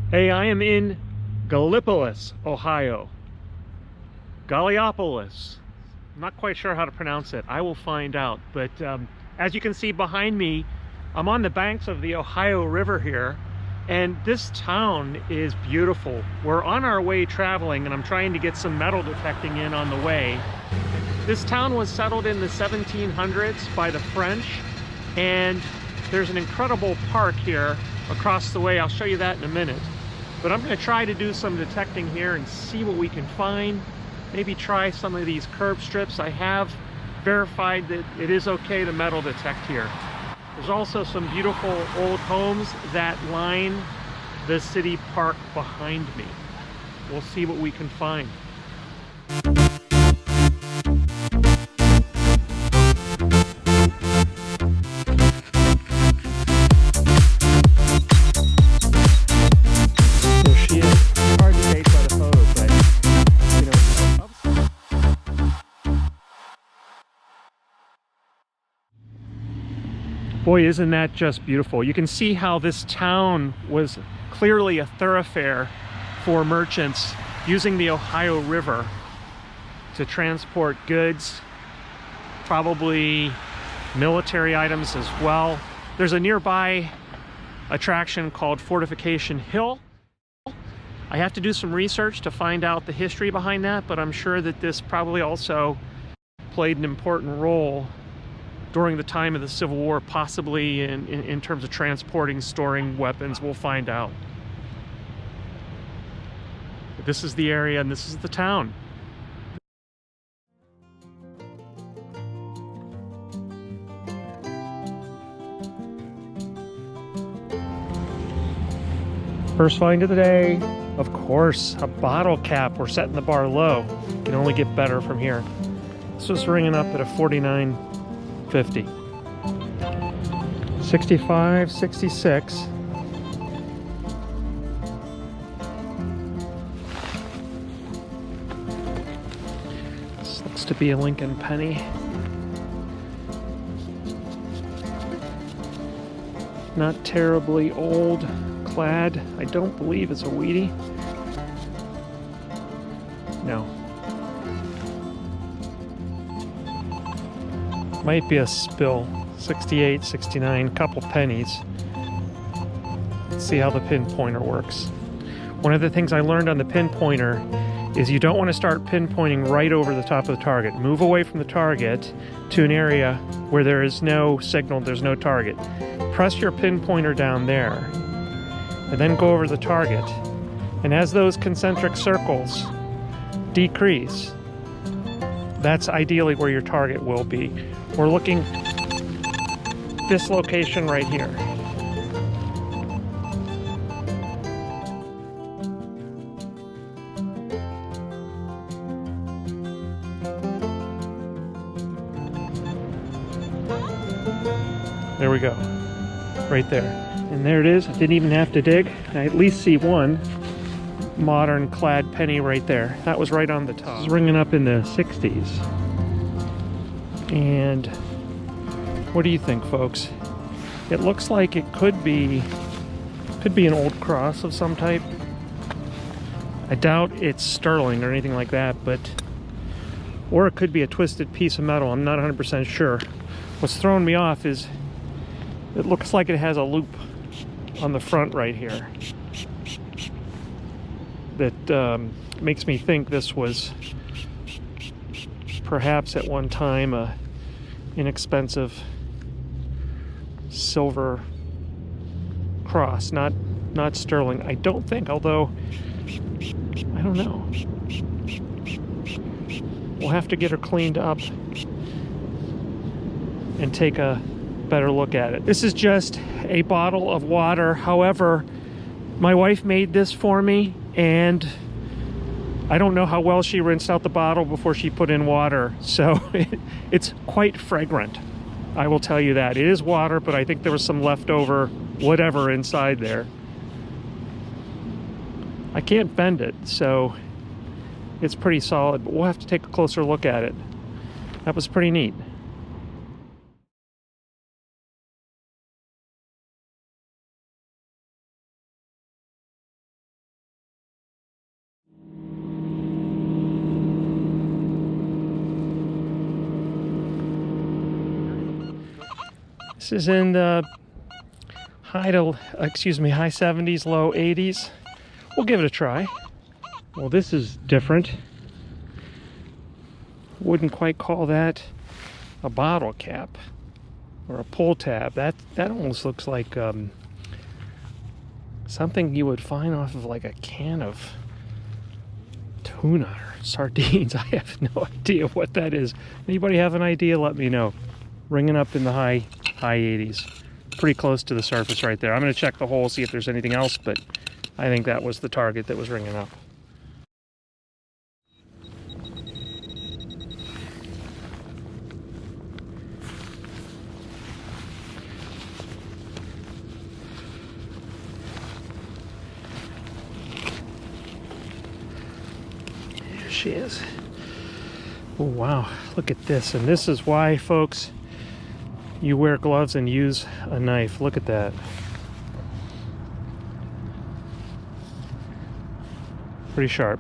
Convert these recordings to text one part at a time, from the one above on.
Hey, I am in Galliopolis, Ohio. Galliopolis. I'm not quite sure how to pronounce it. I will find out. But as you can see behind me, I'm on the banks of the Ohio River here, and this town is beautiful. We're on our way traveling, and I'm trying to get some metal detecting in on the way. This town was settled in the 1700s by the French, and there's an incredible park here across the way. I'll show you that in a minute. But I'm going to try to do some detecting here and see what we can find. Maybe try some of these curb strips. I have verified that it is okay to metal detect here. There's also some beautiful old homes that line the city park behind me. We'll see what we can find. Boy, isn't that just beautiful. You can see how this town was clearly a thoroughfare for merchants using the Ohio River to transport goods, probably military items as well. There's a nearby attraction called Fortification Hill. I have to do some research to find out the history behind that, but I'm sure that this probably also played an important role during the time of the Civil War, possibly in terms of transporting, storing weapons. We'll find out. But this is the area and this is the town. First find of the day, of course, a bottle cap. We're setting the bar low. Can only get better from here. This was ringing up at a 49.50. 65, 66. This looks to be a Lincoln penny. Not terribly old, clad. I don't believe it's a Wheatie. No. Might be a spill. 68, 69, couple pennies. Let's see how the pinpointer works. One of the things I learned on the pinpointer is you don't want to start pinpointing right over the top of the target. Move away from the target to an area where there is no signal, there's no target. Press your pinpointer down there and then go over the target. And as those concentric circles decrease, that's ideally where your target will be. We're looking this location right here. There we go. Right there. And there it is. I didn't even have to dig. I at least see one modern clad penny right there. That was right on the top. It was ringing up in the 60s. And what do you think, folks? It looks like it could be an old cross of some type. I doubt it's sterling or anything like that, or it could be a twisted piece of metal. I'm not 100% sure. What's throwing me off is it looks like it has a loop on the front right here that makes me think this was perhaps at one time a inexpensive silver cross, not sterling. I don't think, although I don't know. We'll have to get her cleaned up and take a better look at it. This is just a bottle of water. However, my wife made this for me, and I don't know how well she rinsed out the bottle before she put in water, so it's quite fragrant. I will tell you that. It is water, but I think there was some leftover whatever inside there. I can't bend it, so it's pretty solid, but we'll have to take a closer look at it. That was pretty neat. This is in the high 70s, low 80s. We'll give it a try. Well, this is different. Wouldn't quite call that a bottle cap or a pull tab. That almost looks like something you would find off of like a can of tuna or sardines. I have no idea what that is. Anybody have an idea? Let me know. Ringing up in the high 80s. Pretty close to the surface right there. I'm going to check the hole, see if there's anything else, but I think that was the target that was ringing up. There she is. Oh wow, look at this. And this is why, folks, you wear gloves and use a knife. Look at that. Pretty sharp.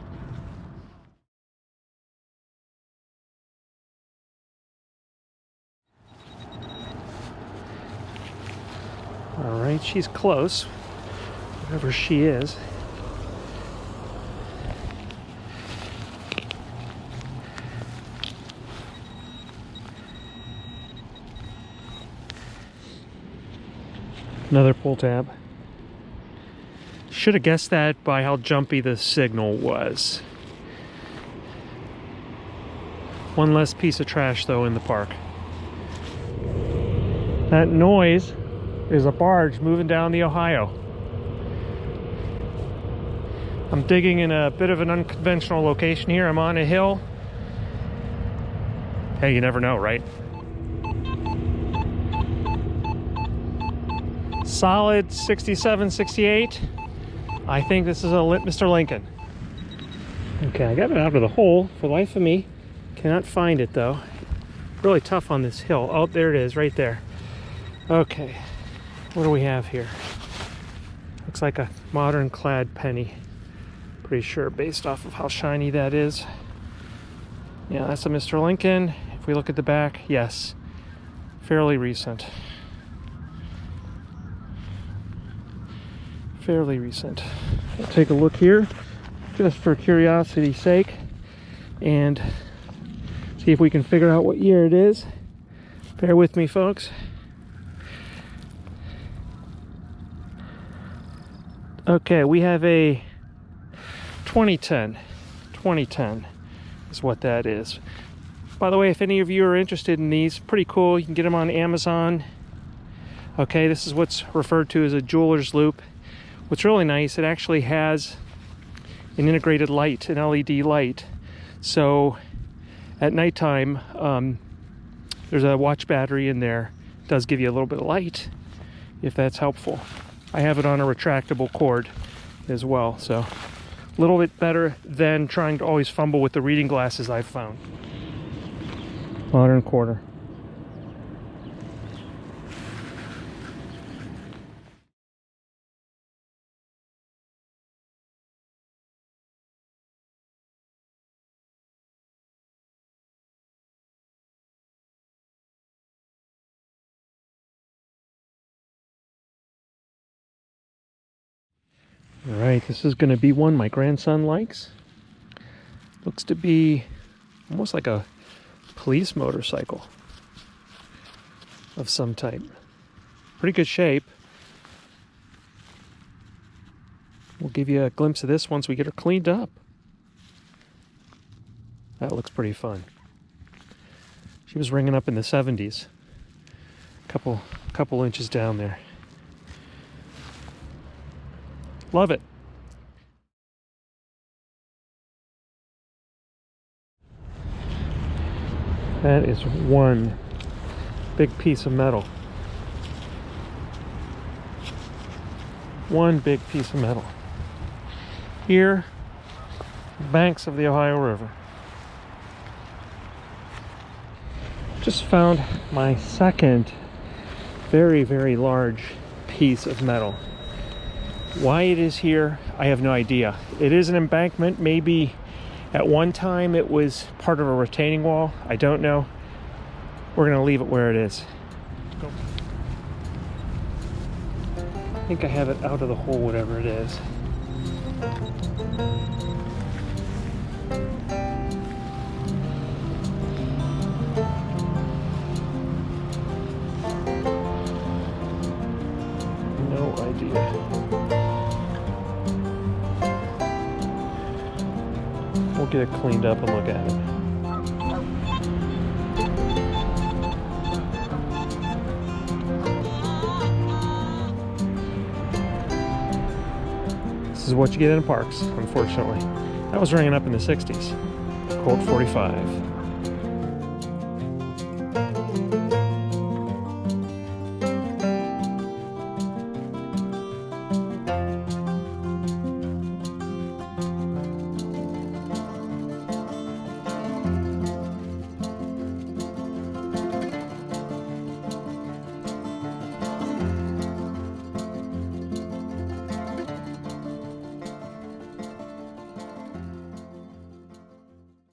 All right, she's close, wherever she is. Another pull tab. Should have guessed that by how jumpy the signal was. One less piece of trash though in the park. That noise is a barge moving down the Ohio. I'm digging in a bit of an unconventional location here. I'm on a hill. Hey, you never know, right? Solid 67, 68. I think this is a Mr. Lincoln. Okay, I got it out of the hole for the life of me. Cannot find it though. Really tough on this hill. Oh, there it is, right there. Okay, what do we have here? Looks like a modern clad penny. Pretty sure based off of how shiny that is. Yeah, that's a Mr. Lincoln. If we look at the back, yes, fairly recent. Fairly recent. We'll take a look here just for curiosity's sake and see if we can figure out what year it is. Bear with me, folks. Okay, we have a 2010. 2010 is what that is. By the way, if any of you are interested in these, pretty cool. You can get them on Amazon. Okay, this is what's referred to as a jeweler's loop. What's really nice, it actually has an integrated light, an LED light. So at nighttime, there's a watch battery in there. It does give you a little bit of light, if that's helpful. I have it on a retractable cord as well, so a little bit better than trying to always fumble with the reading glasses I've found. Modern quarter. All right, this is going to be one my grandson likes. Looks to be almost like a police motorcycle of some type. Pretty good shape. We'll give you a glimpse of this once we get her cleaned up. That looks pretty fun. She was ringing up in the 70s. Couple inches down there. Love it. That is one big piece of metal. One big piece of metal. Here, banks of the Ohio River. Just found my second very, very large piece of metal. Why it is here, I have no idea. It is an embankment. Maybe at one time it was part of a retaining wall. I don't know. We're gonna leave it where it is. Go. I think I have it out of the hole, whatever it is. No idea. We'll get it cleaned up and look at it. This is what you get in parks, unfortunately. That was ringing up in the 60s. Colt 45.